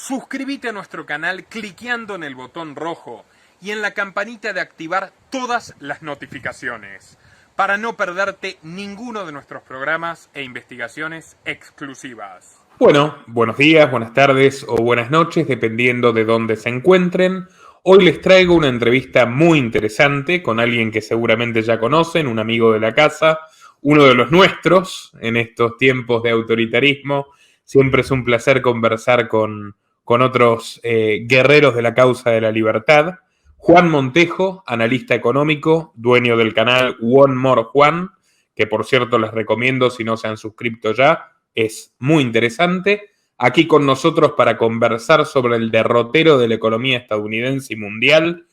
Suscríbete a nuestro canal cliqueando en el botón rojo y en la campanita de activar todas las notificaciones para no perderte ninguno de nuestros programas e investigaciones exclusivas. Bueno, buenos días, buenas tardes o buenas noches, dependiendo de dónde se encuentren. Hoy les traigo una entrevista muy interesante con alguien que seguramente ya conocen, un amigo de la casa, uno de los nuestros en estos tiempos de autoritarismo. Siempre es un placer conversar con otros guerreros de la causa de la libertad. Juan Montejo, analista económico, dueño del canal One More Juan, que por cierto les recomiendo si no se han suscrito ya. Es muy interesante. Aquí con nosotros para conversar sobre el derrotero de la economía estadounidense y mundial,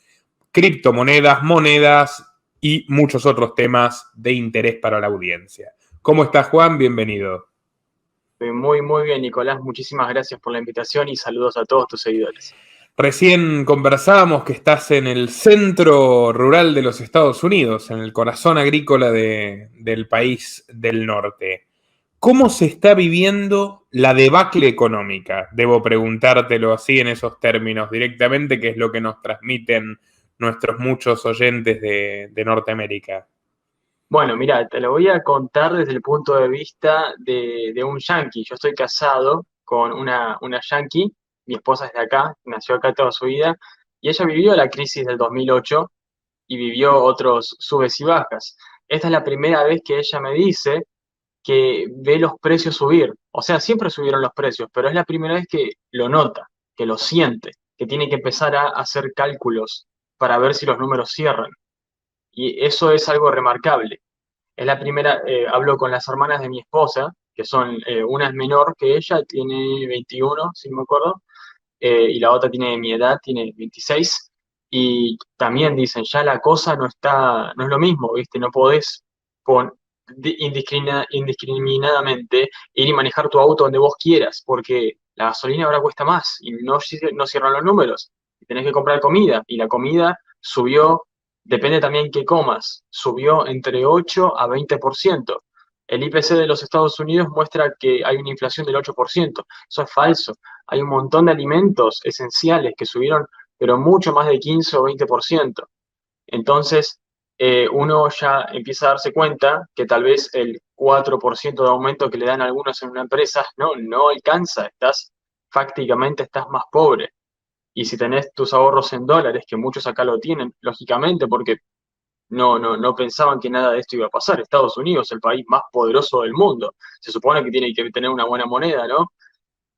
criptomonedas, monedas y muchos otros temas de interés para la audiencia. ¿Cómo estás, Juan? Bienvenido. Muy bien, Nicolás. Muchísimas gracias por la invitación y saludos a todos tus seguidores. Recién conversábamos que estás en el centro rural de los Estados Unidos, en el corazón agrícola del país del norte. ¿Cómo se está viviendo la debacle económica? Debo preguntártelo así en esos términos directamente, que es lo que nos transmiten nuestros muchos oyentes de Norteamérica. Bueno, mira, te lo voy a contar desde el punto de vista de un yanqui. Yo estoy casado con una yanqui, mi esposa es de acá, nació acá toda su vida, y ella vivió la crisis del 2008 y vivió otros subes y bajas. Esta es la primera vez que ella me dice que ve los precios subir. O sea, siempre subieron los precios, pero es la primera vez que lo nota, que lo siente, que tiene que empezar a hacer cálculos para ver si los números cierran. Y eso es algo remarcable. Es la primera, hablo con las hermanas de mi esposa, que son, una es menor que ella, tiene 21, si no me acuerdo, y la otra tiene mi edad, tiene 26, y también dicen, ya la cosa no es lo mismo, ¿viste? No podés con, indiscriminadamente ir y manejar tu auto donde vos quieras, porque la gasolina ahora cuesta más y no cierran los números. Y tenés que comprar comida, y la comida subió, depende también qué comas, subió entre 8 a 20%. El IPC de los Estados Unidos muestra que hay una inflación del 8%. Eso es falso. Hay un montón de alimentos esenciales que subieron, pero mucho más de 15 o 20%. Entonces, uno ya empieza a darse cuenta que tal vez el 4% de aumento que le dan algunos en una empresa no alcanza. Fácticamente estás más pobre. Y si tenés tus ahorros en dólares, que muchos acá lo tienen, lógicamente, porque no pensaban que nada de esto iba a pasar. Estados Unidos, el país más poderoso del mundo. Se supone que tiene que tener una buena moneda, ¿no?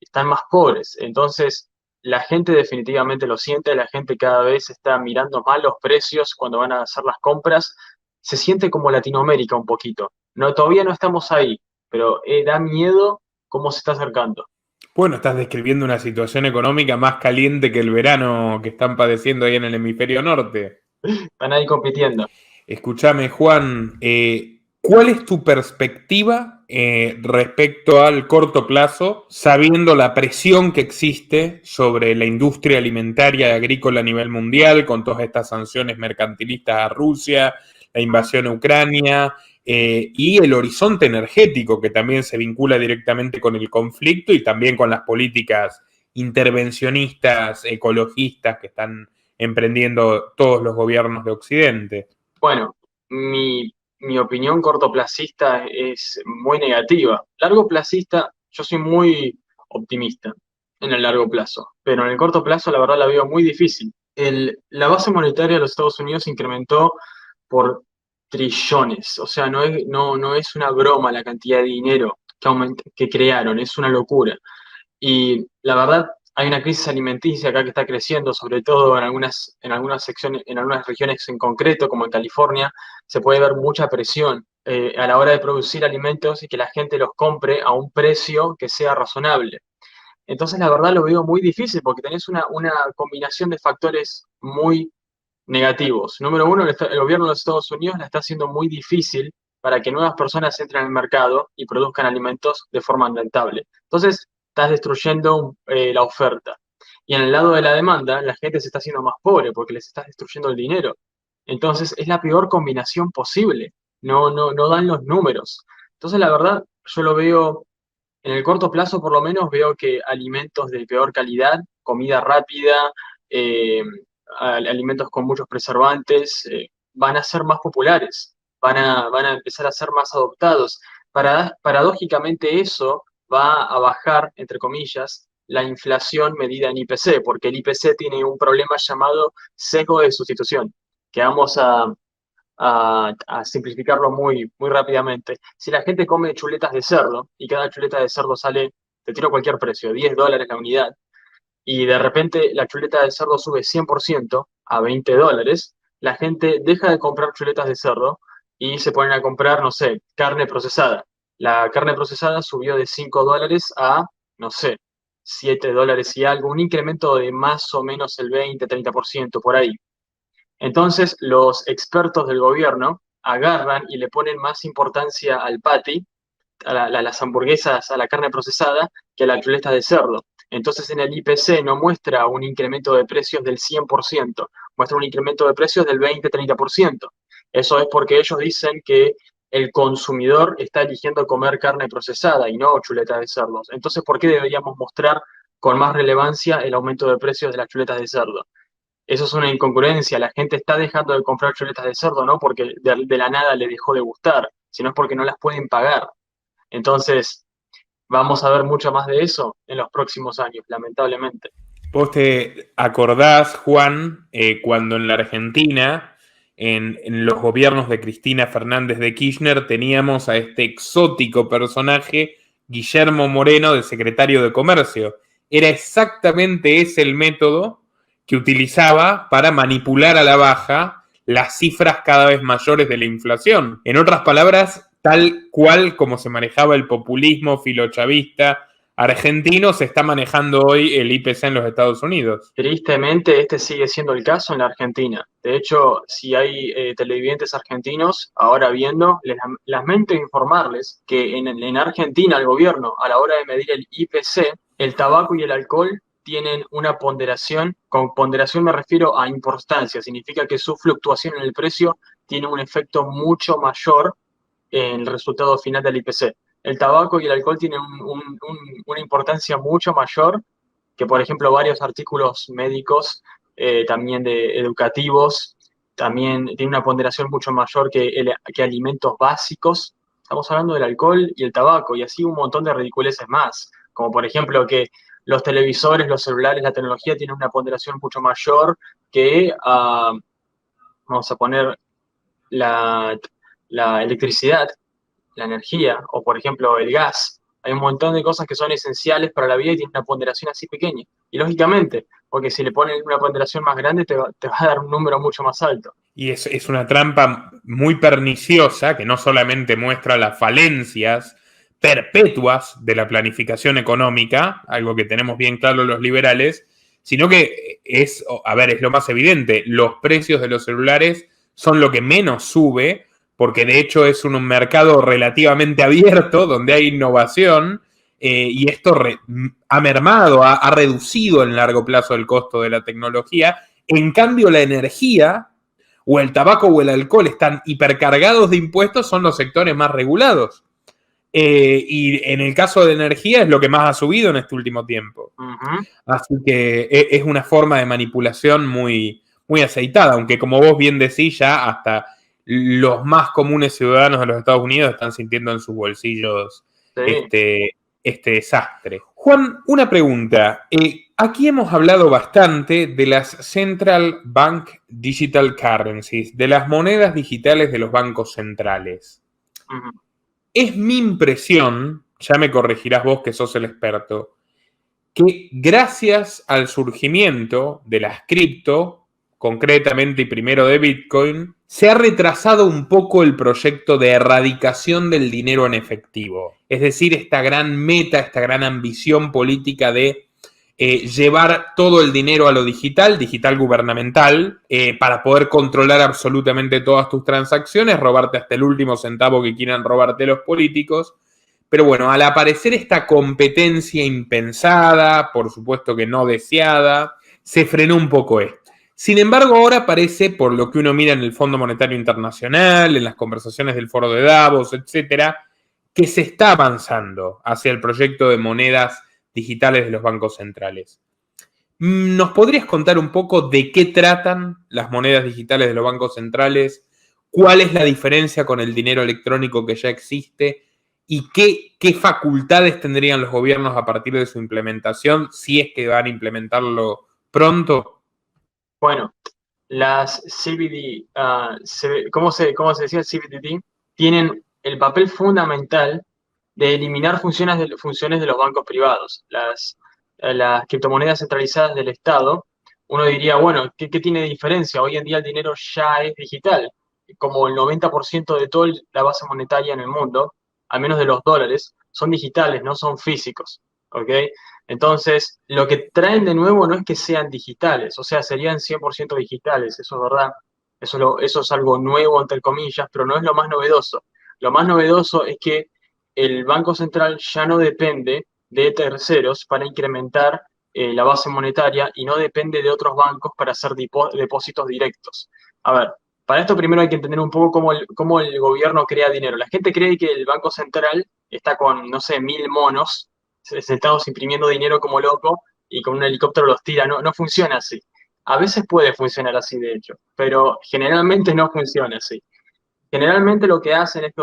Están más pobres. Entonces, la gente definitivamente lo siente, la gente cada vez está mirando más los precios cuando van a hacer las compras. Se siente como Latinoamérica un poquito. No, todavía no estamos ahí, pero da miedo cómo se está acercando. Bueno, estás describiendo una situación económica más caliente que el verano que están padeciendo ahí en el hemisferio norte. Están ahí compitiendo. Escúchame, Juan, ¿cuál es tu perspectiva respecto al corto plazo, sabiendo la presión que existe sobre la industria alimentaria y agrícola a nivel mundial, con todas estas sanciones mercantilistas a Rusia, la invasión a Ucrania, y el horizonte energético que también se vincula directamente con el conflicto y también con las políticas intervencionistas, ecologistas que están emprendiendo todos los gobiernos de Occidente? Bueno, mi opinión cortoplacista es muy negativa. Largoplacista, yo soy muy optimista en el largo plazo, pero en el corto plazo la verdad la veo muy difícil. La base monetaria de los Estados Unidos se incrementó por trillones, o sea, no es una broma la cantidad de dinero que crearon, es una locura. Y la verdad, hay una crisis alimenticia acá que está creciendo, sobre todo en algunas secciones, en algunas regiones en concreto, como en California, se puede ver mucha presión a la hora de producir alimentos y que la gente los compre a un precio que sea razonable. Entonces, la verdad lo veo muy difícil porque tenés una combinación de factores muy negativos. Número uno, el gobierno de los Estados Unidos la está haciendo muy difícil para que nuevas personas entren al mercado y produzcan alimentos de forma rentable. Entonces, estás destruyendo la oferta. Y en el lado de la demanda, la gente se está haciendo más pobre porque les estás destruyendo el dinero. Entonces, es la peor combinación posible. No dan los números. Entonces, la verdad, yo lo veo En el corto plazo, por lo menos, veo que alimentos de peor calidad, comida rápida, eh, alimentos con muchos preservantes, van a ser más populares, van a empezar a ser más adoptados. Paradójicamente eso va a bajar, entre comillas, la inflación medida en IPC, porque el IPC tiene un problema llamado sesgo de sustitución, que vamos a simplificarlo muy rápidamente. Si la gente come chuletas de cerdo y cada chuleta de cerdo sale, te tiro cualquier precio, $10 la unidad, y de repente la chuleta de cerdo sube 100% a $20, la gente deja de comprar chuletas de cerdo y se ponen a comprar, no sé, carne procesada. La carne procesada subió de $5 a, no sé, $7 y algo, un incremento de más o menos el 20-30% por ahí. Entonces, los expertos del gobierno agarran y le ponen más importancia al patty, a las hamburguesas, a la carne procesada, que a la chuleta de cerdo. Entonces, en el IPC no muestra un incremento de precios del 100%, muestra un incremento de precios del 20-30%. Eso es porque ellos dicen que el consumidor está eligiendo comer carne procesada y no chuleta de cerdos. Entonces, ¿por qué deberíamos mostrar con más relevancia el aumento de precios de las chuletas de cerdo? Eso es una incongruencia. La gente está dejando de comprar chuletas de cerdo, no porque de la nada le dejó de gustar, sino es porque no las pueden pagar. Entonces, vamos a ver mucho más de eso en los próximos años, lamentablemente. ¿Vos te acordás, Juan, cuando en la Argentina, en los gobiernos de Cristina Fernández de Kirchner, teníamos a este exótico personaje, Guillermo Moreno, de secretario de Comercio? Era exactamente ese el método que utilizaba para manipular a la baja las cifras cada vez mayores de la inflación. En otras palabras, tal cual como se manejaba el populismo filochavista argentino, se está manejando hoy el IPC en los Estados Unidos. Tristemente, este sigue siendo el caso en la Argentina. De hecho, si hay televidentes argentinos ahora viendo, les lamento informarles que en Argentina el gobierno, a la hora de medir el IPC, el tabaco y el alcohol tienen una ponderación. Con ponderación me refiero a importancia, significa que su fluctuación en el precio tiene un efecto mucho mayor en el resultado final del IPC. El tabaco y el alcohol tienen una importancia mucho mayor que, por ejemplo, varios artículos médicos, también de educativos, también tiene una ponderación mucho mayor que alimentos básicos. Estamos hablando del alcohol y el tabaco, y así un montón de ridiculeces más, como por ejemplo que los televisores, los celulares, la tecnología tienen una ponderación mucho mayor que, vamos a poner, la, la electricidad, la energía, o por ejemplo el gas. Hay un montón de cosas que son esenciales para la vida y tienen una ponderación así pequeña. Y lógicamente, porque si le ponen una ponderación más grande, te va a dar un número mucho más alto. Y es una trampa muy perniciosa que no solamente muestra las falencias perpetuas de la planificación económica, algo que tenemos bien claro los liberales, sino que es lo más evidente, los precios de los celulares son lo que menos sube, porque de hecho es un mercado relativamente abierto, donde hay innovación, y esto ha mermado, ha reducido en largo plazo el costo de la tecnología. En cambio, la energía, o el tabaco o el alcohol, están hipercargados de impuestos, son los sectores más regulados. Y en el caso de energía es lo que más ha subido en este último tiempo. Uh-huh. Así que es una forma de manipulación muy, muy aceitada, aunque como vos bien decís, ya hasta los más comunes ciudadanos de los Estados Unidos están sintiendo en sus bolsillos este desastre. Juan, una pregunta. Aquí hemos hablado bastante de las Central Bank Digital Currencies, de las monedas digitales de los bancos centrales. Uh-huh. Es mi impresión, ya me corregirás vos que sos el experto, que gracias al surgimiento de las cripto, concretamente y primero de Bitcoin, se ha retrasado un poco el proyecto de erradicación del dinero en efectivo. Es decir, esta gran meta, esta gran ambición política de llevar todo el dinero a lo digital gubernamental, para poder controlar absolutamente todas tus transacciones, robarte hasta el último centavo que quieran robarte los políticos. Pero bueno, al aparecer esta competencia impensada, por supuesto que no deseada, se frenó un poco esto. Sin embargo, ahora parece, por lo que uno mira en el Fondo Monetario Internacional, en las conversaciones del Foro de Davos, etcétera, que se está avanzando hacia el proyecto de monedas digitales de los bancos centrales. ¿Nos podrías contar un poco de qué tratan las monedas digitales de los bancos centrales? ¿Cuál es la diferencia con el dinero electrónico que ya existe? ¿Y qué facultades tendrían los gobiernos a partir de su implementación, si es que van a implementarlo pronto? Bueno, las CBD, ¿cómo se decía? CBDT, tienen el papel fundamental de eliminar funciones de los bancos privados. Las criptomonedas centralizadas del Estado, uno diría, bueno, ¿qué tiene de diferencia? Hoy en día el dinero ya es digital, como el 90% de toda la base monetaria en el mundo, al menos de los dólares, son digitales, no son físicos, ¿ok? Entonces, lo que traen de nuevo no es que sean digitales, o sea, serían 100% digitales, eso es verdad, eso es algo nuevo, entre comillas, pero no es lo más novedoso. Lo más novedoso es que el Banco Central ya no depende de terceros para incrementar la base monetaria y no depende de otros bancos para hacer depósitos directos. A ver, para esto primero hay que entender un poco cómo el gobierno crea dinero. La gente cree que el Banco Central está con, no sé, 1000 monos sentados imprimiendo dinero como loco y con un helicóptero los tira. No, no funciona así. A veces puede funcionar así, de hecho, pero generalmente no funciona así. Generalmente lo que hacen es que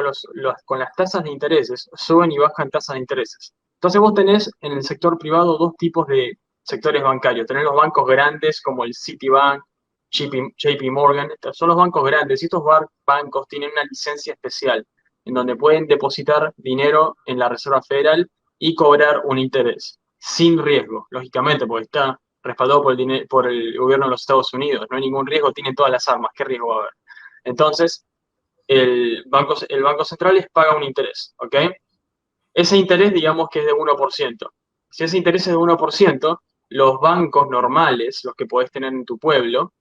con las tasas de intereses suben y bajan tasas de intereses. Entonces vos tenés en el sector privado dos tipos de sectores bancarios. Tenés los bancos grandes como el Citibank, JP Morgan, estos son los bancos grandes y estos bancos tienen una licencia especial en donde pueden depositar dinero en la Reserva Federal y cobrar un interés sin riesgo, lógicamente, porque está respaldado por el gobierno de los Estados Unidos. No hay ningún riesgo, tienen todas las armas. ¿Qué riesgo va a haber? Entonces, el Banco Central les paga un interés, ¿ok? Ese interés, digamos que es de 1%. Si ese interés es de 1%, los bancos normales, los que podés tener en tu pueblo,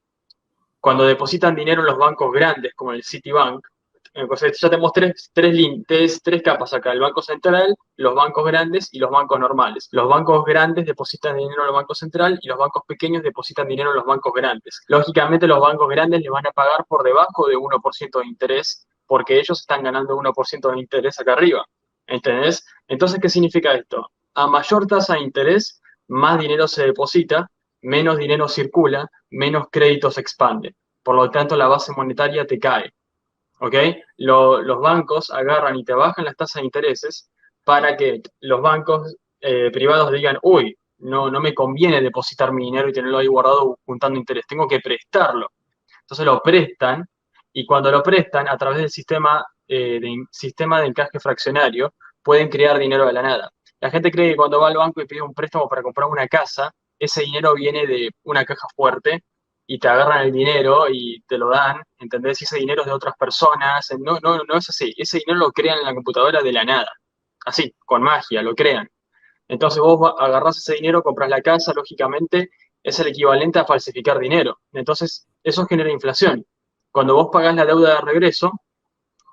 cuando depositan dinero en los bancos grandes, como el Citibank, ya tenemos tres capas acá, el Banco Central, los bancos grandes y los bancos normales. Los bancos grandes depositan dinero en el Banco Central y los bancos pequeños depositan dinero en los bancos grandes. Lógicamente los bancos grandes le van a pagar por debajo de 1% de interés porque ellos están ganando 1% de interés acá arriba. ¿Entendés? Entonces, ¿qué significa esto? A mayor tasa de interés, más dinero se deposita, menos dinero circula, menos créditos se expanden. Por lo tanto, la base monetaria te cae. ¿Ok? Los bancos agarran y te bajan las tasas de intereses para que los bancos privados digan, uy, no me conviene depositar mi dinero y tenerlo ahí guardado juntando interés, tengo que prestarlo. Entonces lo prestan y cuando lo prestan a través del sistema de encaje fraccionario pueden crear dinero de la nada. La gente cree que cuando va al banco y pide un préstamo para comprar una casa, ese dinero viene de una caja fuerte y te agarran el dinero y te lo dan, ¿entendés? Y ese dinero es de otras personas. No, no, no es así. Ese dinero lo crean en la computadora de la nada. Así, con magia, lo crean. Entonces vos agarrás ese dinero, compras la casa, lógicamente es el equivalente a falsificar dinero. Entonces eso genera inflación. Cuando vos pagás la deuda de regreso,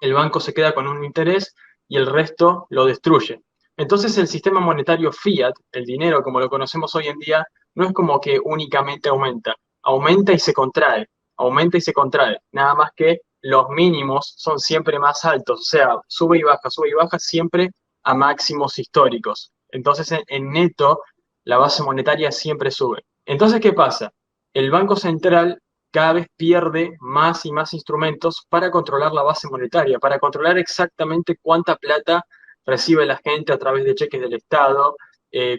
el banco se queda con un interés y el resto lo destruye. Entonces el sistema monetario fiat, el dinero como lo conocemos hoy en día, no es como que únicamente aumenta y se contrae, aumenta y se contrae, nada más que los mínimos son siempre más altos, o sea, sube y baja siempre a máximos históricos. Entonces en neto la base monetaria siempre sube. Entonces, ¿qué pasa? El Banco Central cada vez pierde más y más instrumentos para controlar la base monetaria, para controlar exactamente cuánta plata recibe la gente a través de cheques del Estado,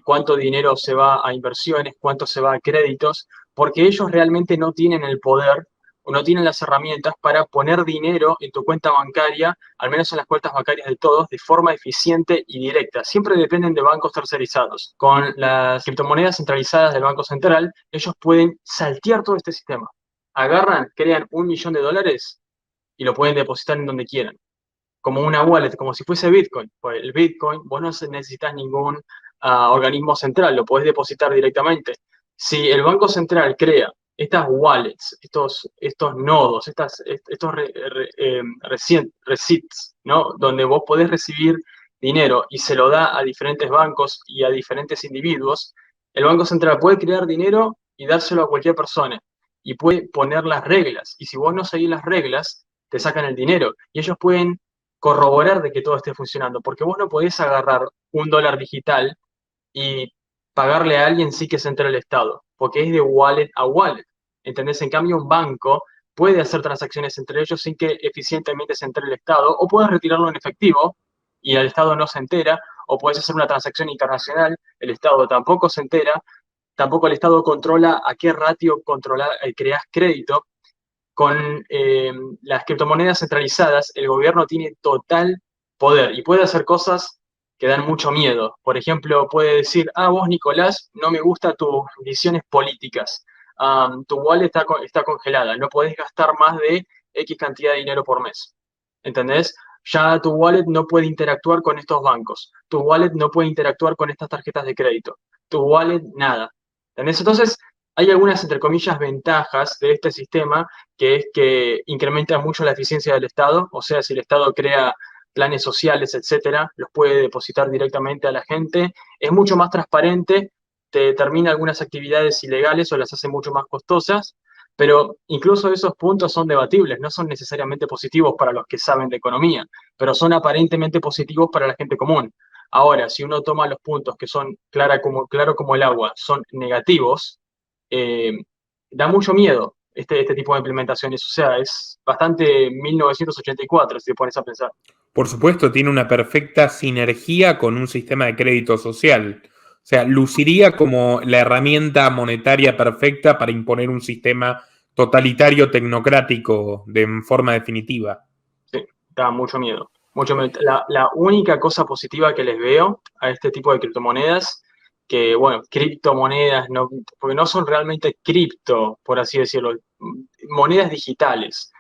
cuánto dinero se va a inversiones, cuánto se va a créditos, porque ellos realmente no tienen el poder o no tienen las herramientas para poner dinero en tu cuenta bancaria, al menos en las cuentas bancarias de todos, de forma eficiente y directa. Siempre dependen de bancos tercerizados. Con las criptomonedas centralizadas del Banco Central, ellos pueden saltear todo este sistema. Agarran, crean $1.000.000 y lo pueden depositar en donde quieran, como una wallet, como si fuese Bitcoin. Pues el Bitcoin, vos no necesitas ningún organismo central, lo podés depositar directamente. Si el Banco Central crea estas wallets, estos nodos, estos receipts, ¿no? Donde vos podés recibir dinero y se lo da a diferentes bancos y a diferentes individuos, el Banco Central puede crear dinero y dárselo a cualquier persona y puede poner las reglas. Y si vos no seguís las reglas, te sacan el dinero. Y ellos pueden corroborar de que todo esté funcionando, porque vos no podés agarrar un dólar digital y pagarle a alguien sí que se entere el Estado, porque es de wallet a wallet. ¿Entendés? En cambio, un banco puede hacer transacciones entre ellos sin que eficientemente se entere el Estado, o puedes retirarlo en efectivo y el Estado no se entera, o puedes hacer una transacción internacional, el Estado tampoco se entera, tampoco el Estado controla a qué ratio creas crédito. Con las criptomonedas centralizadas, el gobierno tiene total poder y puede hacer cosas que dan mucho miedo. Por ejemplo, puede decir, vos, Nicolás, no me gustan tus visiones políticas. Tu wallet está congelada, no podés gastar más de X cantidad de dinero por mes. ¿Entendés? Ya tu wallet no puede interactuar con estos bancos. Tu wallet no puede interactuar con estas tarjetas de crédito. Tu wallet, nada. ¿Entendés? Entonces, hay algunas, entre comillas, ventajas de este sistema, que es que incrementa mucho la eficiencia del Estado. O sea, si el Estado crea planes sociales, etcétera, los puede depositar directamente a la gente. Es mucho más transparente, te determina algunas actividades ilegales o las hace mucho más costosas, pero incluso esos puntos son debatibles, no son necesariamente positivos para los que saben de economía, pero son aparentemente positivos para la gente común. Ahora, si uno toma los puntos que son claro como el agua, son negativos, eh, da mucho miedo este tipo de implementaciones. O sea, es bastante 1984, si te pones a pensar. Por supuesto, tiene una perfecta sinergia con un sistema de crédito social. O sea, luciría como la herramienta monetaria perfecta para imponer un sistema totalitario tecnocrático de forma definitiva. Sí, da mucho miedo. Mucho miedo. La única cosa positiva que les veo a este tipo de criptomonedas, que bueno, criptomonedas, no, porque no son realmente cripto, por así decirlo, monedas digitales,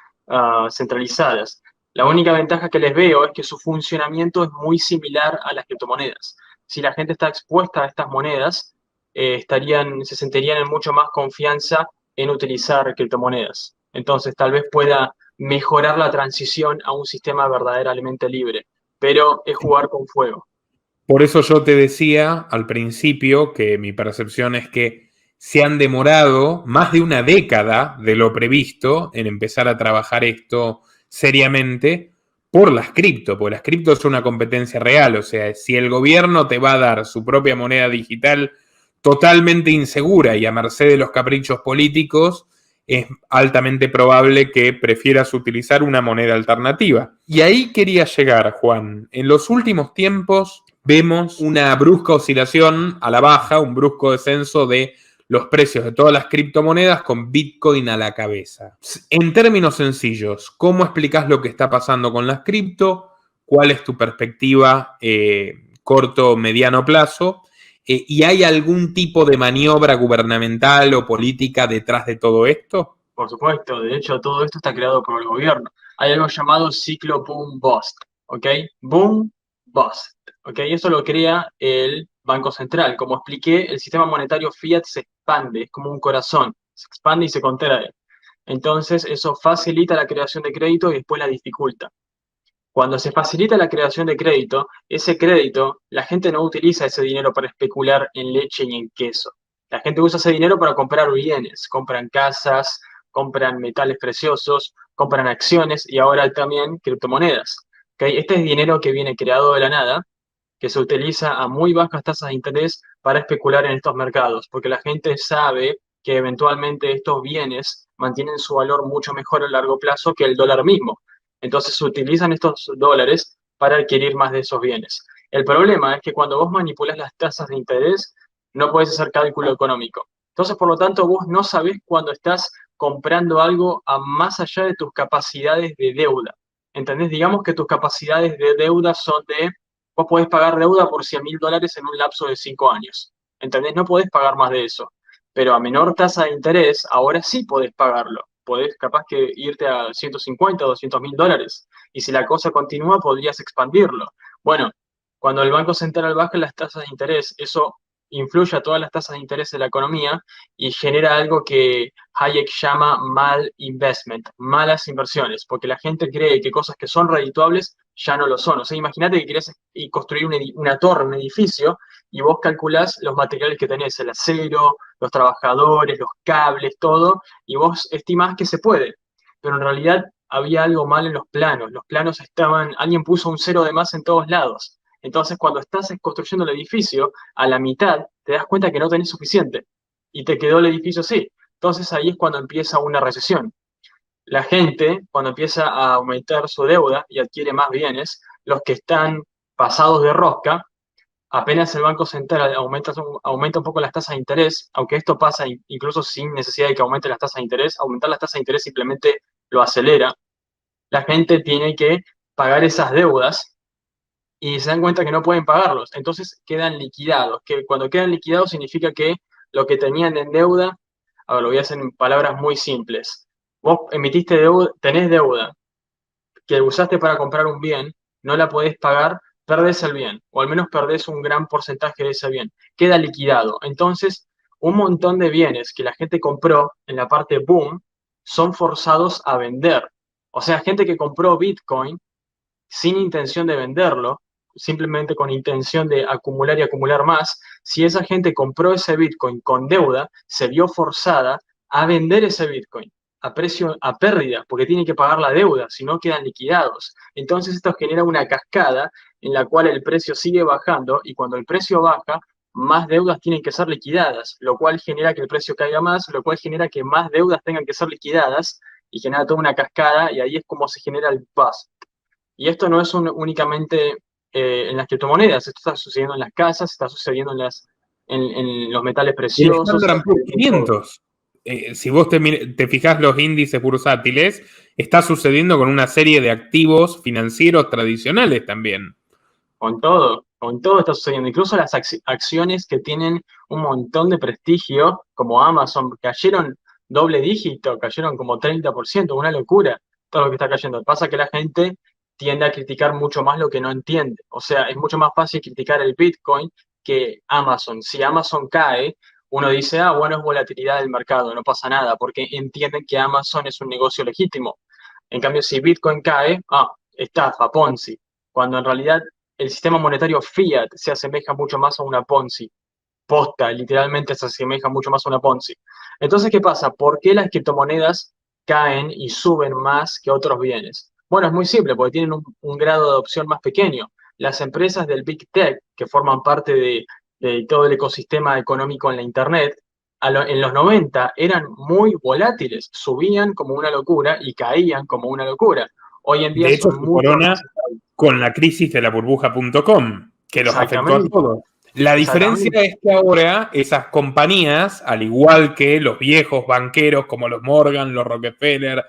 centralizadas. La única ventaja que les veo es que su funcionamiento es muy similar a las criptomonedas. Si la gente está expuesta a estas monedas, se sentirían en mucho más confianza en utilizar criptomonedas. Entonces, tal vez pueda mejorar la transición a un sistema verdaderamente libre, pero es jugar con fuego. Por eso yo te decía al principio que mi percepción es que se han demorado más de una década de lo previsto en empezar a trabajar esto seriamente por las cripto, porque las cripto es una competencia real. O sea, si el gobierno te va a dar su propia moneda digital totalmente insegura y a merced de los caprichos políticos, es altamente probable que prefieras utilizar una moneda alternativa. Y ahí quería llegar, Juan. En los últimos tiempos vemos una brusca oscilación a la baja, un brusco descenso de los precios de todas las criptomonedas con Bitcoin a la cabeza. En términos sencillos, ¿cómo explicás lo que está pasando con las cripto? ¿Cuál es tu perspectiva corto o mediano plazo? ¿Y hay algún tipo de maniobra gubernamental o política detrás de todo esto? Por supuesto, de hecho, todo esto está creado por el gobierno. Hay algo llamado ciclo boom-bust, ¿ok? Boom-bust, ¿ok? Eso lo crea el Banco Central. Como expliqué, el sistema monetario fiat se expande, es como un corazón, se expande y se contrae. Entonces, eso facilita la creación de crédito y después la dificulta. Cuando se facilita la creación de crédito, ese crédito, la gente no utiliza ese dinero para especular en leche y en queso. La gente usa ese dinero para comprar bienes, compran casas, compran metales preciosos, compran acciones y ahora también criptomonedas. ¿Okay? Este es dinero que viene creado de la nada, que se utiliza a muy bajas tasas de interés para especular en estos mercados, porque la gente sabe que eventualmente estos bienes mantienen su valor mucho mejor a largo plazo que el dólar mismo. Entonces se utilizan estos dólares para adquirir más de esos bienes. El problema es que cuando vos manipulas las tasas de interés, no puedes hacer cálculo económico. Entonces, por lo tanto, vos no sabés cuando estás comprando algo a más allá de tus capacidades de deuda. ¿Entendés? Digamos que tus capacidades de deuda son de, vos podés pagar deuda por $100.000 en un lapso de 5 años. ¿Entendés? No podés pagar más de eso. Pero a menor tasa de interés, ahora sí podés pagarlo. Podés capaz que irte a 150 o $200.000. Y si la cosa continúa, podrías expandirlo. Bueno, cuando el Banco Central baja las tasas de interés, eso influye a todas las tasas de interés de la economía y genera algo que Hayek llama mal investment, malas inversiones, porque la gente cree que cosas que son redituables ya no lo son. O sea, imagínate que querés construir una torre, un edificio, y vos calculás los materiales que tenés, el acero, los trabajadores, los cables, todo, y vos estimás que se puede. Pero en realidad había algo mal en los planos. Los planos alguien puso un cero de más en todos lados. Entonces, cuando estás construyendo el edificio, a la mitad te das cuenta que no tenés suficiente y te quedó el edificio así. Entonces, ahí es cuando empieza una recesión. La gente, cuando empieza a aumentar su deuda y adquiere más bienes, los que están pasados de rosca, apenas el Banco Central aumenta un poco las tasas de interés, aunque esto pasa incluso sin necesidad de que aumente las tasas de interés, aumentar las tasas de interés simplemente lo acelera. La gente tiene que pagar esas deudas y se dan cuenta que no pueden pagarlos, entonces quedan liquidados, que cuando quedan liquidados significa que lo que tenían en deuda, a ver, lo voy a hacer en palabras muy simples. Vos emitiste deuda, tenés deuda que usaste para comprar un bien, no la podés pagar, perdés el bien, o al menos perdés un gran porcentaje de ese bien, queda liquidado. Entonces, un montón de bienes que la gente compró en la parte boom son forzados a vender. O sea, gente que compró Bitcoin sin intención de venderlo, simplemente con intención de acumular y acumular más, si esa gente compró ese Bitcoin con deuda, se vio forzada a vender ese Bitcoin a precio, a pérdida, porque tiene que pagar la deuda, si no quedan liquidados. Entonces esto genera una cascada en la cual el precio sigue bajando y cuando el precio baja, más deudas tienen que ser liquidadas, lo cual genera que el precio caiga más, lo cual genera que más deudas tengan que ser liquidadas y genera toda una cascada y ahí es como se genera el bust. Y esto no es únicamente en las criptomonedas, esto está sucediendo en las casas, está sucediendo en los metales Y el preciosos, Standard está Poor's sucediendo en todo. 500, si vos te fijás los índices bursátiles, está sucediendo con una serie de activos financieros tradicionales también. Con todo está sucediendo. Incluso las acciones que tienen un montón de prestigio, como Amazon, cayeron doble dígito, cayeron como 30%, una locura todo lo que está cayendo. Pasa que la gente tiende a criticar mucho más lo que no entiende. O sea, es mucho más fácil criticar el Bitcoin que Amazon. Si Amazon cae, uno dice, ah, bueno, es volatilidad del mercado, no pasa nada, porque entienden que Amazon es un negocio legítimo. En cambio, si Bitcoin cae, ah, estafa, Ponzi, cuando en realidad el sistema monetario fiat se asemeja mucho más a una Ponzi. Posta, literalmente se asemeja mucho más a una Ponzi. Entonces, ¿qué pasa? ¿Por qué las criptomonedas caen y suben más que otros bienes? Bueno, es muy simple, porque tienen un grado de adopción más pequeño. Las empresas del Big Tech, que forman parte de todo el ecosistema económico en la Internet, en los 90 eran muy volátiles, subían como una locura y caían como una locura. Hoy en día De hecho, son se mucho corona más estables. con la crisis de la burbuja.com, que los afectó a Exactamente, todos. La diferencia exactamente. es que ahora esas compañías, al igual que los viejos banqueros como los Morgan, los Rockefeller,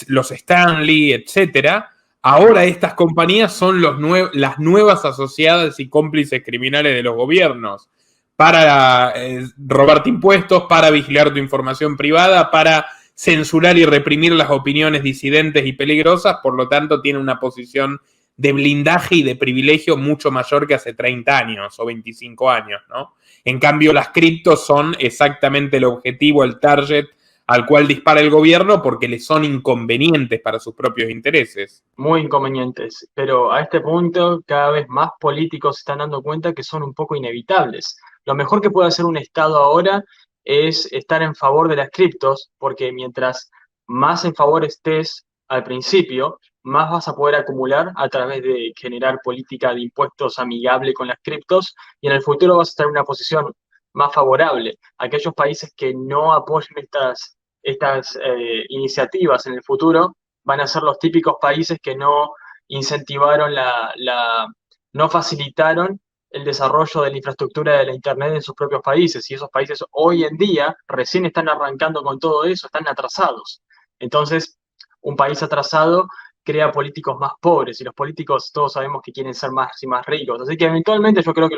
los Stanley, etcétera, ahora estas compañías son las nuevas asociadas y cómplices criminales de los gobiernos para robarte impuestos, para vigilar tu información privada, para censurar y reprimir las opiniones disidentes y peligrosas, por lo tanto tiene una posición de blindaje y de privilegio mucho mayor que hace 30 años o 25 años, ¿no? En cambio, las criptos son exactamente el objetivo, el target al cual dispara el gobierno porque le son inconvenientes para sus propios intereses. Muy inconvenientes, pero a este punto cada vez más políticos se están dando cuenta que son un poco inevitables. Lo mejor que puede hacer un Estado ahora es estar en favor de las criptos, porque mientras más en favor estés al principio, más vas a poder acumular a través de generar política de impuestos amigable con las criptos y en el futuro vas a estar en una posición más favorable. Aquellos países que no apoyen estas iniciativas en el futuro van a ser los típicos países que no incentivaron no facilitaron el desarrollo de la infraestructura de la Internet en sus propios países. Y esos países hoy en día recién están arrancando con todo eso, están atrasados. Entonces, un país atrasado crea políticos más pobres y los políticos todos sabemos que quieren ser más y más ricos. Así que eventualmente yo creo que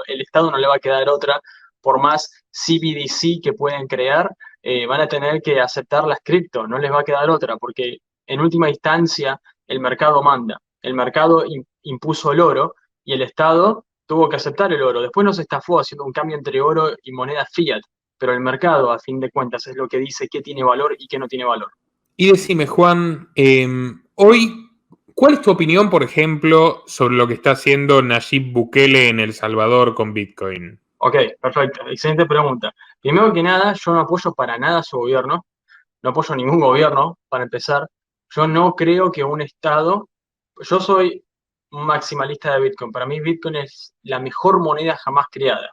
el Estado no le va a quedar otra, por más CBDC que puedan crear, van a tener que aceptar las cripto, no les va a quedar otra, porque en última instancia el mercado manda. El mercado impuso el oro y el Estado tuvo que aceptar el oro. Después nos estafó haciendo un cambio entre oro y moneda fiat, pero el mercado, a fin de cuentas, es lo que dice qué tiene valor y qué no tiene valor. Y decime, Juan, hoy, ¿cuál es tu opinión, por ejemplo, sobre lo que está haciendo Nayib Bukele en El Salvador con Bitcoin? Ok, perfecto, excelente pregunta. Primero que nada, yo no apoyo para nada a su gobierno, no apoyo ningún gobierno, para empezar. Yo no creo que un Estado, yo soy un maximalista de Bitcoin, para mí Bitcoin es la mejor moneda jamás creada.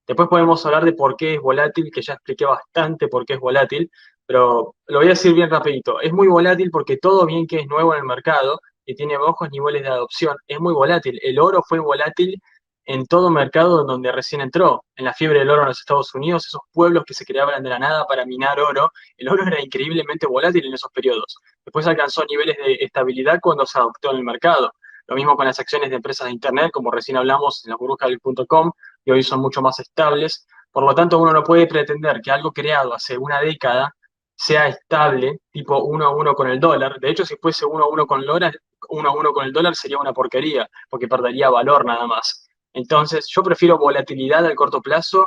Después podemos hablar de por qué es volátil, que ya expliqué bastante por qué es volátil, pero lo voy a decir bien rapidito. Es muy volátil porque todo bien que es nuevo en el mercado y tiene bajos niveles de adopción, es muy volátil. El oro fue volátil en todo mercado en donde recién entró. En la fiebre del oro en los Estados Unidos, esos pueblos que se creaban de la nada para minar oro, el oro era increíblemente volátil en esos periodos. Después alcanzó niveles de estabilidad cuando se adoptó en el mercado. Lo mismo con las acciones de empresas de Internet, como recién hablamos en la burbuja del .com, y hoy son mucho más estables. Por lo tanto, uno no puede pretender que algo creado hace una década sea estable, tipo 1 a 1 con el dólar. De hecho, si fuese 1 a 1 con el dólar, 1 a 1 con el dólar sería una porquería, porque perdería valor nada más. Entonces, yo prefiero volatilidad al corto plazo,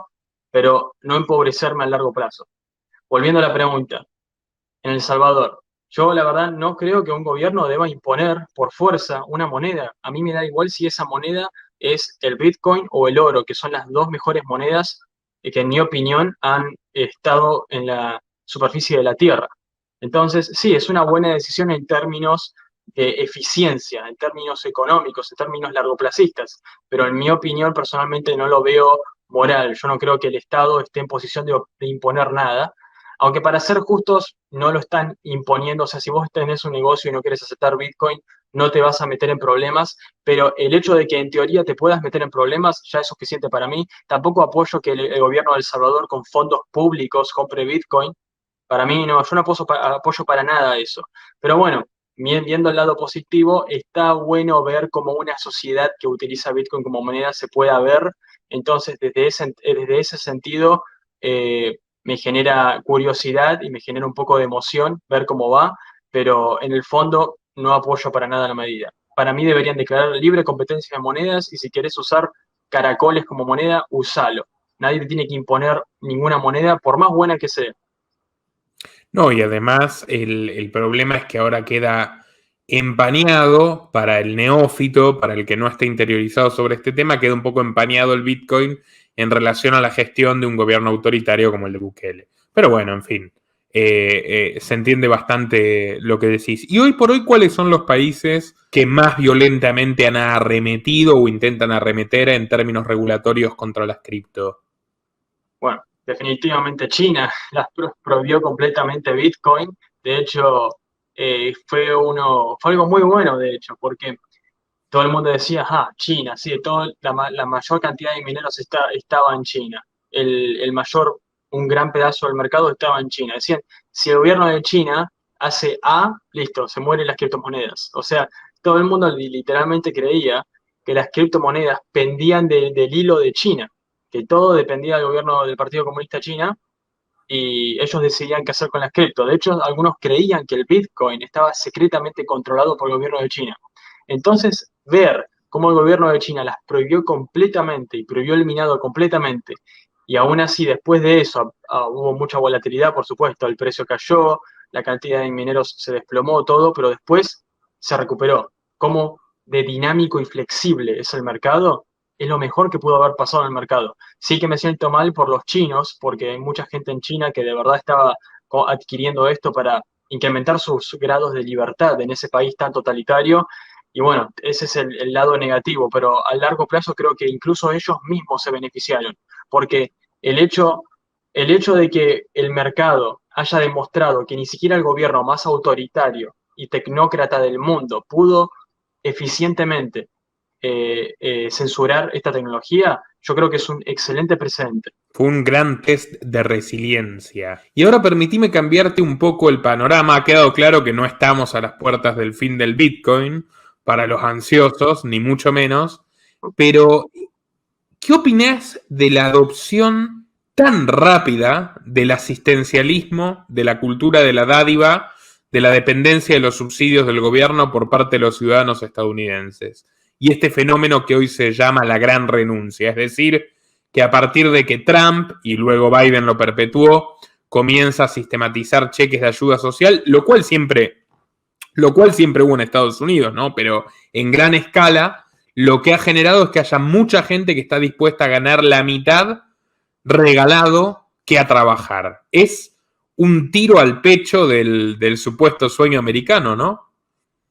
pero no empobrecerme al largo plazo. Volviendo a la pregunta, en El Salvador, yo la verdad no creo que un gobierno deba imponer por fuerza una moneda. A mí me da igual si esa moneda es el Bitcoin o el oro, que son las dos mejores monedas que en mi opinión han estado en la superficie de la Tierra. Entonces, sí, es una buena decisión en términos de eficiencia, en términos económicos, en términos largoplacistas, pero en mi opinión personalmente no lo veo moral. Yo no creo que el Estado esté en posición de imponer nada, aunque para ser justos no lo están imponiendo. O sea, si vos tenés un negocio y no quieres aceptar Bitcoin, no te vas a meter en problemas, pero el hecho de que en teoría te puedas meter en problemas ya es suficiente para mí. Tampoco apoyo que el gobierno de El Salvador con fondos públicos compre Bitcoin. Para mí no, yo no apoyo para nada eso. Pero bueno, viendo el lado positivo, está bueno ver cómo una sociedad que utiliza Bitcoin como moneda se pueda ver. Entonces, desde ese sentido, me genera curiosidad y me genera un poco de emoción ver cómo va, pero en el fondo no apoyo para nada la medida. Para mí deberían declarar libre competencia de monedas y si querés usar caracoles como moneda, usalo. Nadie te tiene que imponer ninguna moneda, por más buena que sea. No, y además el problema es que ahora queda empañado para el neófito, para el que no esté interiorizado sobre este tema, queda un poco empañado el Bitcoin en relación a la gestión de un gobierno autoritario como el de Bukele. Pero bueno, en fin, se entiende bastante lo que decís. Y hoy por hoy, ¿cuáles son los países que más violentamente han arremetido o intentan arremeter en términos regulatorios contra las cripto? Bueno, definitivamente China prohibió completamente Bitcoin. De hecho, fue algo muy bueno, de hecho, porque todo el mundo decía, China, sí, la mayor cantidad de mineros estaba en China. Un gran pedazo del mercado estaba en China. Decían, si el gobierno de China hace A, listo, se mueren las criptomonedas. O sea, todo el mundo literalmente creía que las criptomonedas pendían del hilo de China, que todo dependía del gobierno del Partido Comunista China y ellos decidían qué hacer con las cripto. De hecho, algunos creían que el Bitcoin estaba secretamente controlado por el gobierno de China. Entonces, ver cómo el gobierno de China las prohibió completamente y prohibió el minado completamente, y aún así, después de eso, hubo mucha volatilidad, por supuesto, el precio cayó, la cantidad de mineros se desplomó, todo, pero después se recuperó. Cómo de dinámico y flexible es el mercado, es lo mejor que pudo haber pasado en el mercado. Sí que me siento mal por los chinos, porque hay mucha gente en China que de verdad estaba adquiriendo esto para incrementar sus grados de libertad en ese país tan totalitario. Y bueno, ese es el lado negativo, pero a largo plazo creo que incluso ellos mismos se beneficiaron, porque el hecho, el hecho de que el mercado haya demostrado que ni siquiera el gobierno más autoritario y tecnócrata del mundo pudo eficientemente censurar esta tecnología, yo creo que es un excelente precedente. Fue un gran test de resiliencia. Y ahora permitime cambiarte un poco el panorama. Ha quedado claro que no estamos a las puertas del fin del Bitcoin para los ansiosos, ni mucho menos. Pero, ¿qué opinás de la adopción tan rápida del asistencialismo, de la cultura de la dádiva, de la dependencia de los subsidios del gobierno por parte de los ciudadanos estadounidenses? Y este fenómeno que hoy se llama la gran renuncia, es decir, que a partir de que Trump, y luego Biden lo perpetuó, comienza a sistematizar cheques de ayuda social, lo cual siempre hubo en Estados Unidos, ¿no? Pero en gran escala, lo que ha generado es que haya mucha gente que está dispuesta a ganar la mitad regalado que a trabajar. Es un tiro al pecho del supuesto sueño americano, ¿no?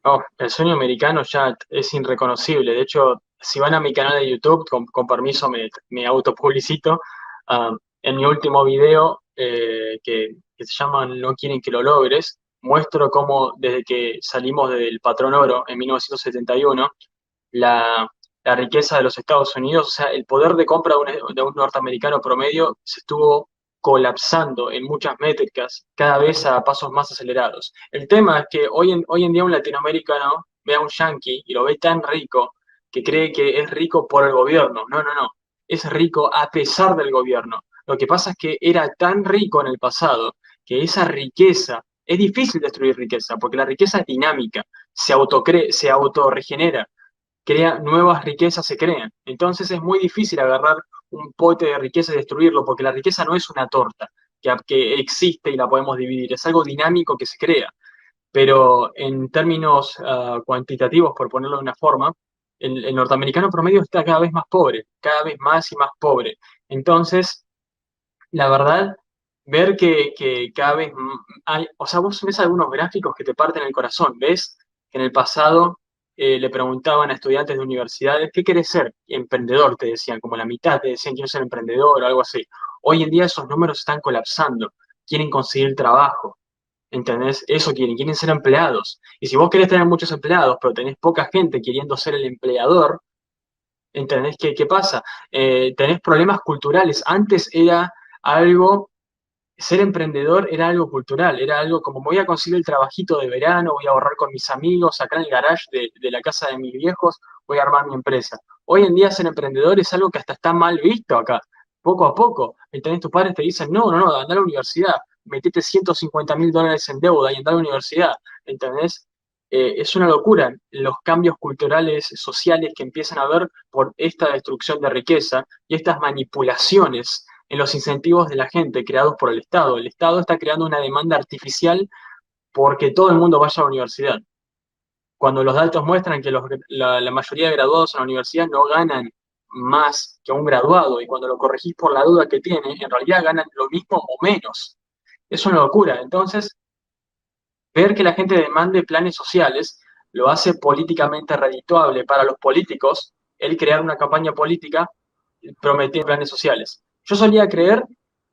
Oh, el sueño americano ya es irreconocible. De hecho, si van a mi canal de YouTube, con permiso me autopublicito. ah, en mi último video, que se llama No quieren que lo logres, muestro cómo desde que salimos del patrón oro en 1971, la, la riqueza de los Estados Unidos, o sea, el poder de compra de un norteamericano promedio se estuvo colapsando en muchas métricas, cada vez a pasos más acelerados. El tema es que hoy en día un latinoamericano ve a un yanqui y lo ve tan rico que cree que es rico por el gobierno. No, no, no. Es rico a pesar del gobierno. Lo que pasa es que era tan rico en el pasado que esa riqueza, es difícil destruir riqueza, porque la riqueza es dinámica, se autorregenera, crea nuevas riquezas, se crean. Entonces es muy difícil agarrar un pote de riqueza y destruirlo, porque la riqueza no es una torta que existe y la podemos dividir, es algo dinámico que se crea. Pero en términos cuantitativos, por ponerlo de una forma, el norteamericano promedio está cada vez más pobre, cada vez más y más pobre. Entonces, la verdad, ver que cada vez hay, o sea, vos ves algunos gráficos que te parten el corazón, ves que en el pasado le preguntaban a estudiantes de universidades, ¿qué querés ser? Emprendedor, te decían, como la mitad te decían, quiero ser emprendedor o algo así. Hoy en día esos números están colapsando, quieren conseguir trabajo, ¿entendés? Eso quieren ser empleados. Y si vos querés tener muchos empleados, pero tenés poca gente queriendo ser el empleador, ¿entendés qué pasa? Tenés problemas culturales. Antes era algo, ser emprendedor era algo cultural, era algo como me voy a conseguir el trabajito de verano, voy a ahorrar con mis amigos, acá en el garage de la casa de mis viejos, voy a armar mi empresa. Hoy en día ser emprendedor es algo que hasta está mal visto acá, poco a poco. ¿Entendés? Tus padres te dicen, no, no, no, anda a la universidad, metete $150.000 en deuda y anda a la universidad, ¿entendés? Es una locura los cambios culturales, sociales que empiezan a haber por esta destrucción de riqueza y estas manipulaciones en los incentivos de la gente creados por el Estado. El Estado está creando una demanda artificial porque todo el mundo vaya a la universidad. Cuando los datos muestran que la mayoría de graduados en la universidad no ganan más que un graduado y cuando lo corregís por la duda que tiene, en realidad ganan lo mismo o menos. Es una locura. Entonces, ver que la gente demande planes sociales lo hace políticamente redituable para los políticos el crear una campaña política prometiendo planes sociales. Yo solía creer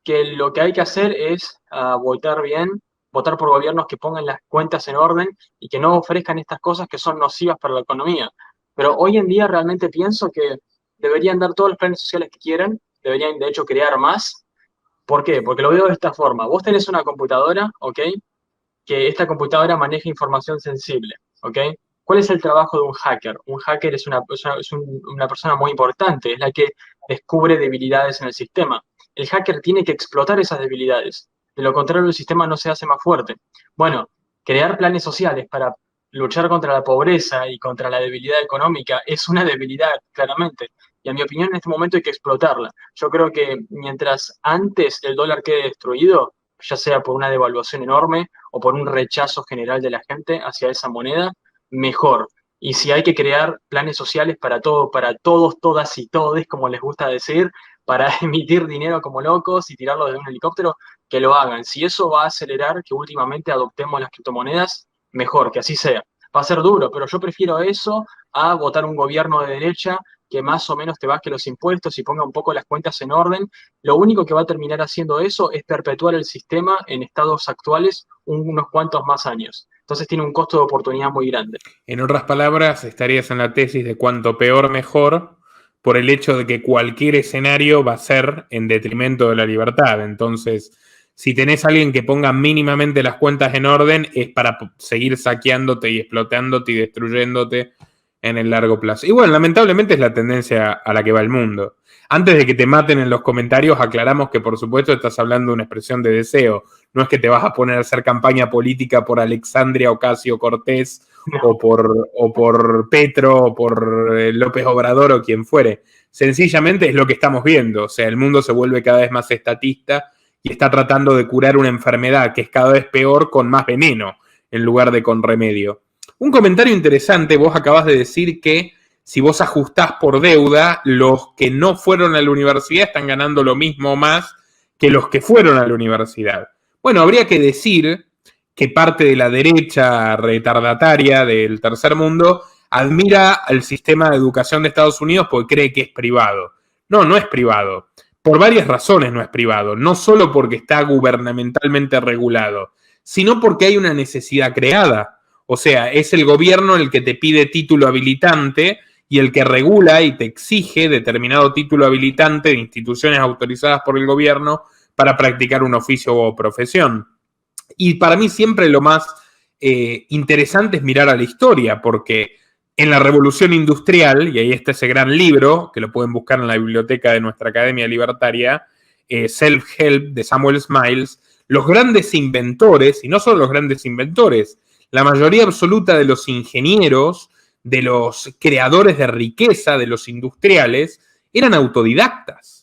que lo que hay que hacer es votar bien, votar por gobiernos que pongan las cuentas en orden y que no ofrezcan estas cosas que son nocivas para la economía. Pero hoy en día realmente pienso que deberían dar todos los planes sociales que quieran, deberían de hecho crear más. ¿Por qué? Porque lo veo de esta forma. Vos tenés una computadora, ¿ok? Que esta computadora maneja información sensible, ¿ok? ¿Cuál es el trabajo de un hacker? Un hacker es una persona muy importante, es la que descubre debilidades en el sistema. El hacker tiene que explotar esas debilidades, de lo contrario el sistema no se hace más fuerte. Bueno, crear planes sociales para luchar contra la pobreza y contra la debilidad económica es una debilidad, claramente, y a mi opinión en este momento hay que explotarla. Yo creo que mientras antes el dólar quede destruido, ya sea por una devaluación enorme o por un rechazo general de la gente hacia esa moneda, mejor. Y si hay que crear planes sociales para todo, para todos, todas y todes, como les gusta decir, para emitir dinero como locos y tirarlo desde un helicóptero, que lo hagan. Si eso va a acelerar que últimamente adoptemos las criptomonedas, mejor, que así sea. Va a ser duro, pero yo prefiero eso a votar un gobierno de derecha que más o menos te baje los impuestos y ponga un poco las cuentas en orden. Lo único que va a terminar haciendo eso es perpetuar el sistema en estados actuales unos cuantos más años. Entonces tiene un costo de oportunidad muy grande. En otras palabras, estarías en la tesis de cuanto peor mejor, por el hecho de que cualquier escenario va a ser en detrimento de la libertad. Entonces, si tenés a alguien que ponga mínimamente las cuentas en orden, es para seguir saqueándote y explotándote y destruyéndote en el largo plazo. Y bueno, lamentablemente es la tendencia a la que va el mundo. Antes de que te maten en los comentarios, aclaramos que por supuesto estás hablando de una expresión de deseo. No es que te vas a poner a hacer campaña política por Alexandria Ocasio-Cortez o por Petro o por López Obrador o quien fuere. Sencillamente es lo que estamos viendo. O sea, el mundo se vuelve cada vez más estatista y está tratando de curar una enfermedad que es cada vez peor con más veneno en lugar de con remedio. Un comentario interesante, vos acabás de decir que si vos ajustás por deuda, los que no fueron a la universidad están ganando lo mismo o más que los que fueron a la universidad. Bueno, habría que decir que parte de la derecha retardataria del tercer mundo admira al sistema de educación de Estados Unidos porque cree que es privado. No, no es privado. Por varias razones no es privado. No solo porque está gubernamentalmente regulado, sino porque hay una necesidad creada. O sea, es el gobierno el que te pide título habilitante y el que regula y te exige determinado título habilitante de instituciones autorizadas por el gobierno para practicar un oficio o profesión. Y para mí siempre lo más interesante es mirar a la historia, porque en la Revolución Industrial, y ahí está ese gran libro, que lo pueden buscar en la biblioteca de nuestra Academia Libertaria, Self-Help, de Samuel Smiles, los grandes inventores, y no solo los grandes inventores, la mayoría absoluta de los ingenieros, de los creadores de riqueza, de los industriales, eran autodidactas.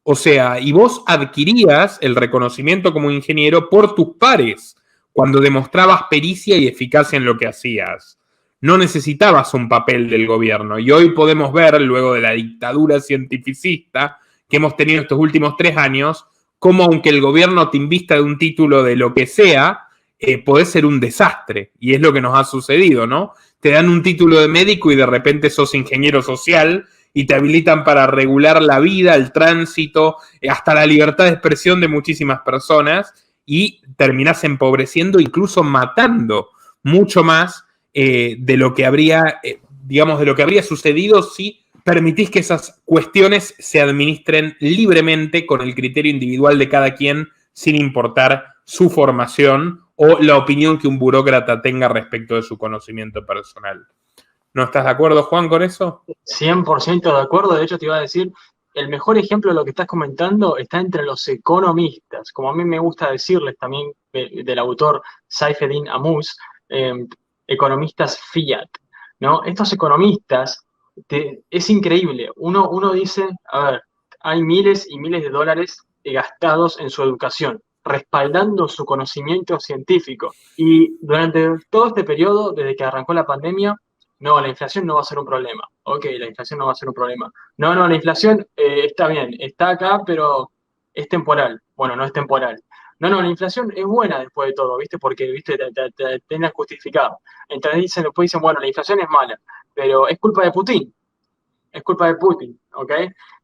O sea, y vos adquirías el reconocimiento como ingeniero por tus pares, cuando demostrabas pericia y eficacia en lo que hacías. No necesitabas un papel del gobierno. Y hoy podemos ver, luego de la dictadura cientificista que hemos tenido estos últimos 3 años, cómo aunque el gobierno te invista de un título de lo que sea, podés ser un desastre. Y es lo que nos ha sucedido, ¿no? Te dan un título de médico y de repente sos ingeniero social y te habilitan para regular la vida, el tránsito, hasta la libertad de expresión de muchísimas personas y terminás empobreciendo, incluso matando mucho más de lo que habría, digamos, de lo que habría sucedido si permitís que esas cuestiones se administren libremente con el criterio individual de cada quien, sin importar su formación o la opinión que un burócrata tenga respecto de su conocimiento personal. ¿No estás de acuerdo, Juan, con eso? 100% de acuerdo. De hecho, te iba a decir, el mejor ejemplo de lo que estás comentando está entre los economistas, como a mí me gusta decirles también del autor Saifeddin Ammous, economistas fiat, ¿no? Estos economistas, es increíble. Uno dice, a ver, hay miles y miles de dólares gastados en su educación, respaldando su conocimiento científico. Y durante todo este periodo, desde que arrancó la pandemia, no, la inflación no va a ser un problema. Ok, la inflación no va a ser un problema. No, la inflación está bien, está acá, pero es temporal. Bueno, no es temporal. No, la inflación es buena después de todo, ¿viste? Porque, ¿viste? Te tenés justificado. Entonces después dicen, bueno, la inflación es mala, pero es culpa de Putin. Es culpa de Putin, ¿ok?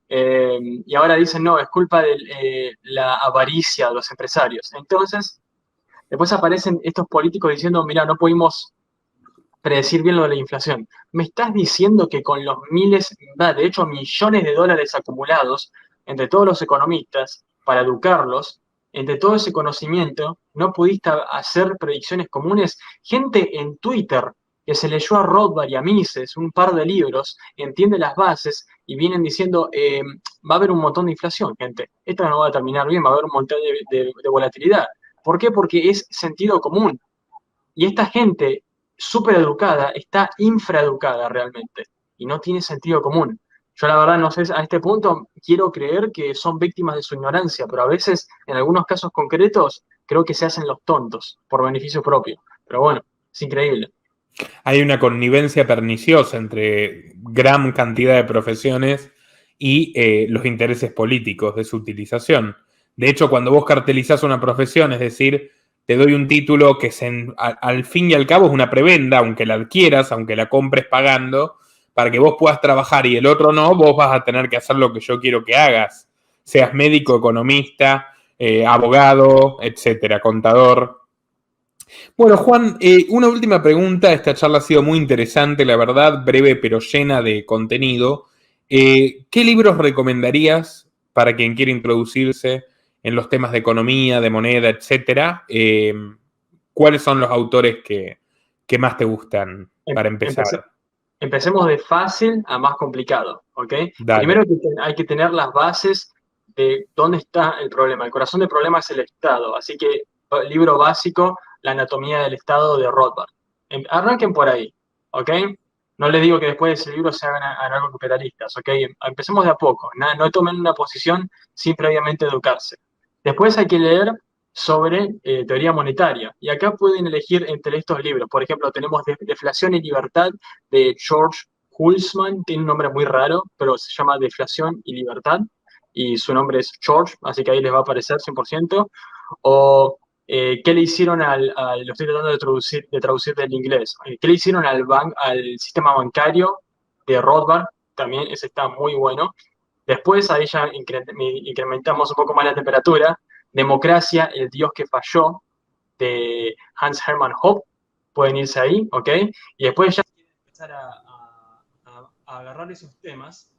Y ahora dicen, no, es culpa de la avaricia de los empresarios. Entonces, después aparecen estos políticos diciendo, mira, no pudimos predecir bien lo de la inflación. ¿Me estás diciendo que con los miles, de hecho millones de dólares acumulados entre todos los economistas para educarlos, entre todo ese conocimiento, no pudiste hacer predicciones comunes? Gente en Twitter que se leyó a Rothbard y a Mises un par de libros, entiende las bases y vienen diciendo, va a haber un montón de inflación, gente. Esto no va a terminar bien, va a haber un montón de volatilidad. ¿Por qué? Porque es sentido común. Y esta gente súper educada está infraeducada realmente y no tiene sentido común. Yo la verdad no sé, a este punto quiero creer que son víctimas de su ignorancia, pero a veces, en algunos casos concretos, creo que se hacen los tontos por beneficio propio. Pero bueno, es increíble. Hay una connivencia perniciosa entre gran cantidad de profesiones y los intereses políticos de su utilización. De hecho, cuando vos cartelizás una profesión, es decir, te doy un título que al fin y al cabo es una prebenda, aunque la adquieras, aunque la compres pagando, para que vos puedas trabajar y el otro no, vos vas a tener que hacer lo que yo quiero que hagas, seas médico, economista, abogado, etcétera, contador. Bueno, Juan, una última pregunta. Esta charla ha sido muy interesante, la verdad, breve pero llena de contenido. ¿Qué libros recomendarías para quien quiera introducirse en los temas de economía, de moneda, etcétera? ¿Cuáles son los autores que más te gustan para empezar? Empecemos de fácil a más complicado, ¿ok? Dale. Primero hay que tener las bases de dónde está el problema. El corazón del problema es el Estado, así que libro básico, La anatomía del Estado de Rothbard. Arranquen por ahí, ¿ok? No les digo que después de ese libro se hagan anarcocapitalistas, ¿ok? Empecemos de a poco, no tomen una posición sin previamente educarse. Después hay que leer sobre teoría monetaria. Y acá pueden elegir entre estos libros. Por ejemplo, tenemos Deflación y Libertad de George Hulsman. Tiene un nombre muy raro, pero se llama Deflación y Libertad. Y su nombre es George, así que ahí les va a aparecer 100%. O ¿Qué le hicieron lo estoy tratando de traducir del inglés? ¿Qué le hicieron al sistema bancario de Rothbard? También ese está muy bueno. Después ahí ya incrementamos un poco más la temperatura. Democracia, el Dios que falló, de Hans Hermann Hoppe. Pueden irse ahí, ¿ok? Y después ya quieren empezar a agarrar esos temas,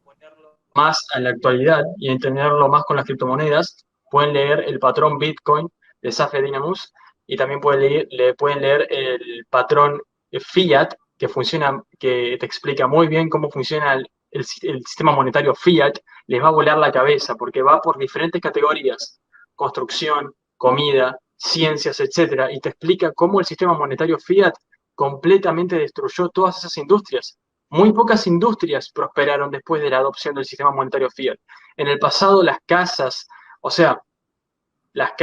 ponerlo más a la actualidad y entenderlo más con las criptomonedas. Pueden leer el patrón Bitcoin de Safe Dynamus y también pueden leer el patrón Fiat, que funciona, que te explica muy bien cómo funciona el sistema monetario Fiat. Les va a volar la cabeza porque va por diferentes categorías: construcción, comida, ciencias, etcétera, y te explica cómo el sistema monetario Fiat completamente destruyó todas esas industrias. Muy pocas industrias prosperaron después de la adopción del sistema monetario Fiat. En el pasado, las casas, o sea, las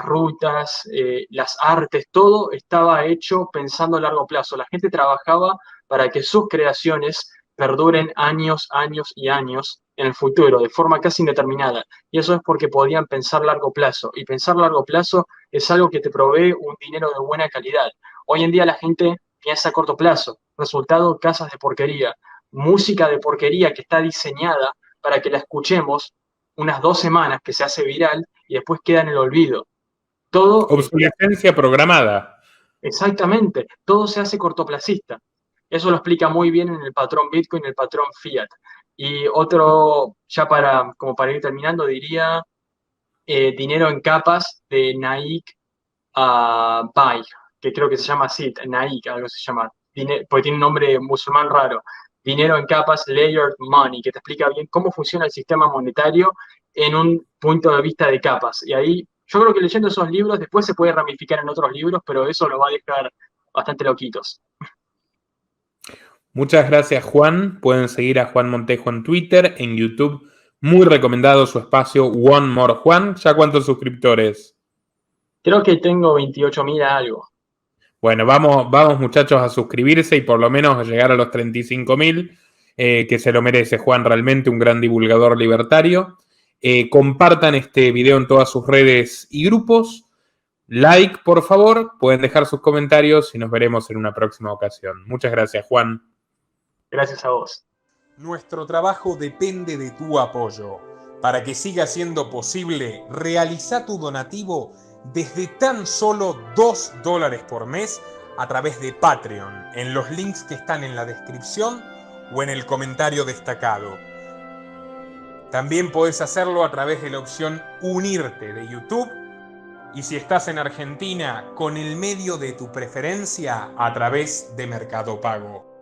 rutas, las artes, todo estaba hecho pensando a largo plazo. La gente trabajaba para que sus creaciones perduren años, años y años en el futuro, de forma casi indeterminada. Y eso es porque podían pensar a largo plazo. Y pensar a largo plazo es algo que te provee un dinero de buena calidad. Hoy en día la gente piensa a corto plazo. Resultado, casas de porquería, música de porquería que está diseñada para que la escuchemos unas 2 semanas, que se hace viral y después queda en el olvido. Todo, Obsolescencia programada. exactamente, todo se hace cortoplacista. Eso lo explica muy bien en el patrón Bitcoin, el patrón Fiat. Y otro, ya como para ir terminando, diría dinero en capas de Naik Bai, que creo que se llama así, Naik, algo se llama, porque tiene un nombre musulmán raro. Dinero en capas, layered money, que te explica bien cómo funciona el sistema monetario en un punto de vista de capas. Y ahí, yo creo que leyendo esos libros, después se puede ramificar en otros libros, pero eso lo va a dejar bastante loquitos. Muchas gracias, Juan. Pueden seguir a Juan Montejo en Twitter, en YouTube. Muy recomendado su espacio One More Juan. ¿Ya cuántos suscriptores? Creo que tengo 28.000 algo. Bueno, vamos muchachos a suscribirse y por lo menos a llegar a los 35.000, que se lo merece Juan, realmente un gran divulgador libertario. Compartan este video en todas sus redes y grupos. Like, por favor. Pueden dejar sus comentarios y nos veremos en una próxima ocasión. Muchas gracias, Juan. Gracias a vos. Nuestro trabajo depende de tu apoyo. Para que siga siendo posible, realiza tu donativo desde tan solo $2 por mes a través de Patreon, en los links que están en la descripción o en el comentario destacado. También podés hacerlo a través de la opción Unirte de YouTube, y si estás en Argentina, con el medio de tu preferencia a través de Mercado Pago.